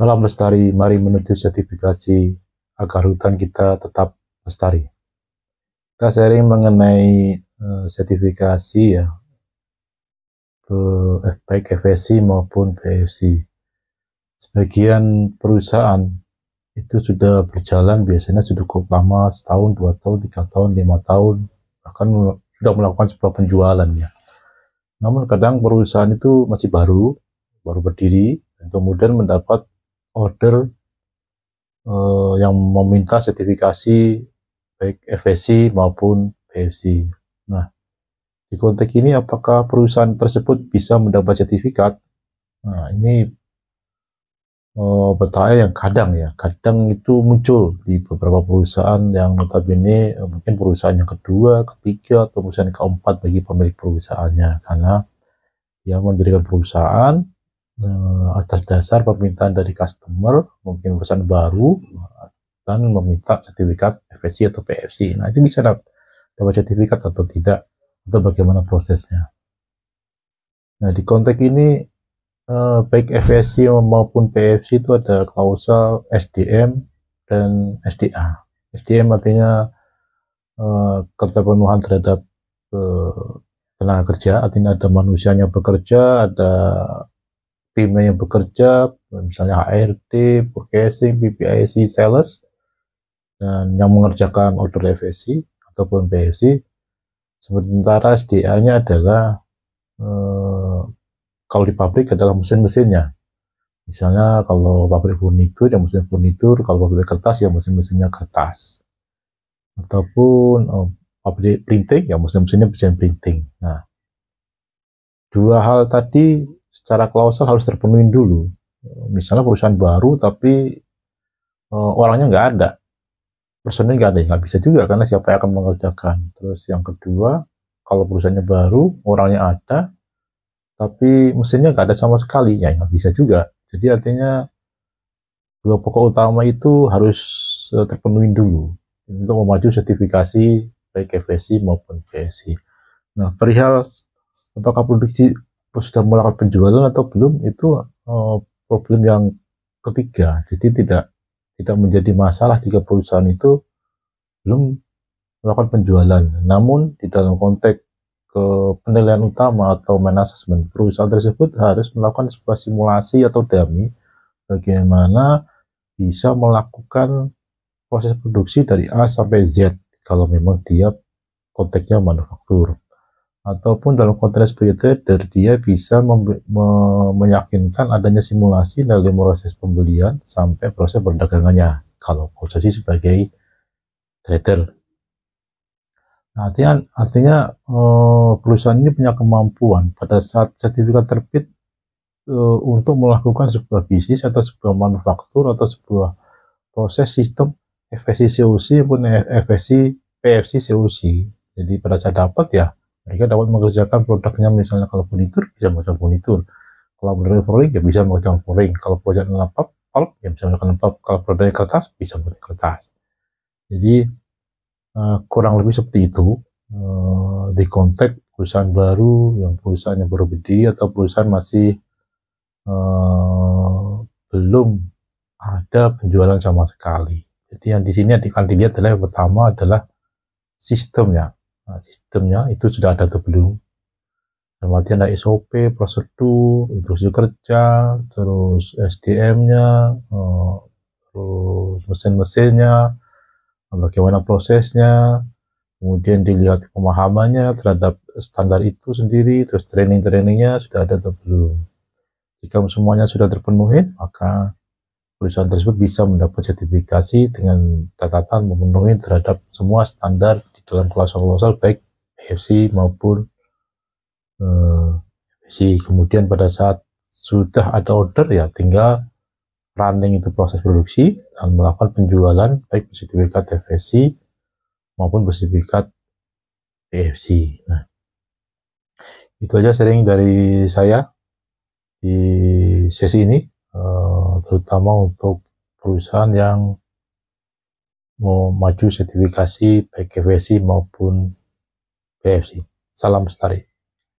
Salam lestari, mari menuju sertifikasi agar hutan kita tetap lestari. Kita sharing mengenai sertifikasi ya, baik FSC maupun PEFC. Sebagian perusahaan itu sudah berjalan biasanya sudah cukup lama, setahun, 2 tahun, 3 tahun, 5 tahun, bahkan sudah melakukan sebuah penjualan ya. Namun kadang perusahaan itu masih baru berdiri, dan kemudian mendapat order yang meminta sertifikasi baik FSC maupun PEFC. Nah, di konteks ini apakah perusahaan tersebut bisa mendapat sertifikat? Nah, ini pertanyaan yang kadang itu muncul di beberapa perusahaan yang notabene mungkin perusahaan yang kedua, ketiga, atau perusahaan yang keempat bagi pemilik perusahaannya, karena dia mendirikan perusahaan atas dasar permintaan dari customer, mungkin perusahaan baru, dan meminta sertifikat FSC atau PEFC. Nah, itu bisa dapat sertifikat atau tidak, atau bagaimana prosesnya. Nah, di konteks ini baik FSC maupun PEFC itu ada klausul SDM dan SDA. SDM artinya keterpenuhan terhadap tenaga kerja, artinya ada manusianya bekerja, ada timnya yang bekerja, misalnya HRD, purchasing, PPIC, sales, dan yang mengerjakan order FSC ataupun PEFC. Sementara SDA-nya adalah kalau di pabrik adalah mesin-mesinnya. Misalnya kalau pabrik furnitur ya mesin furnitur, kalau pabrik kertas ya mesin-mesinnya kertas. Ataupun pabrik printing ya mesin-mesinnya mesin printing. Nah, dua hal tadi secara klausul harus terpenuhi dulu. Misalnya perusahaan baru tapi orangnya nggak ada, personil nggak ada, nggak bisa juga karena siapa yang akan mengerjakan. Terus yang kedua, kalau perusahaannya baru, orangnya ada, tapi mesinnya nggak ada sama sekali, ya nggak bisa juga. Jadi artinya dua pokok utama itu harus terpenuhi dulu untuk memacu sertifikasi baik FSC maupun PEFC. Nah, perihal apakah produksi sudah melakukan penjualan atau belum, itu problem yang ketiga. Jadi tidak menjadi masalah jika perusahaan itu belum melakukan penjualan. Namun di dalam konteks penilaian utama atau main assessment, perusahaan tersebut harus melakukan sebuah simulasi atau dummy bagaimana bisa melakukan proses produksi dari A sampai Z kalau memang dia konteksnya manufaktur. Ataupun dalam konteks sebagai trader, dia bisa meyakinkan adanya simulasi dari proses pembelian sampai proses perdagangannya kalau posisi sebagai trader. Nah, artinya perusahaan ini punya kemampuan pada saat sertifikat terbit untuk melakukan sebuah bisnis atau sebuah manufaktur atau sebuah proses sistem FSC COC maupun FSC PEFC COC. Jadi pada saat dapat ya mereka dapat mengerjakan produknya, misalnya kalau furnitur bisa mengerjakan furnitur, kalau produk flooring ya bisa mengerjakan flooring, kalau produk pulp ya bisa mengerjakan pulp, kalau produk kertas bisa mengerjakan kertas. Jadi kurang lebih seperti itu di konteks perusahaan baru, yang perusahaan yang baru berdiri atau perusahaan masih belum ada penjualan sama sekali. Jadi yang di sini akan dilihat adalah yang pertama adalah sistemnya. Nah, sistemnya itu sudah ada atau belum? Dalam artian ada SOP, prosedur, instruksi kerja, terus SDM-nya, terus mesin-mesinnya, bagaimana prosesnya, kemudian dilihat pemahamannya terhadap standar itu sendiri, terus training-trainingnya sudah ada atau belum. Jika semuanya sudah terpenuhi, maka perusahaan tersebut bisa mendapat sertifikasi dengan catatan memenuhi terhadap semua standar di dalam klausul-klausul baik PEFC maupun FSC. Kemudian pada saat sudah ada order ya tinggal running itu proses produksi dan melakukan penjualan baik sertifikat FSC maupun sertifikat PEFC. Nah, itu aja sharing dari saya di sesi ini, terutama untuk perusahaan yang mau maju sertifikasi baik FSC maupun PEFC. Salam lestari.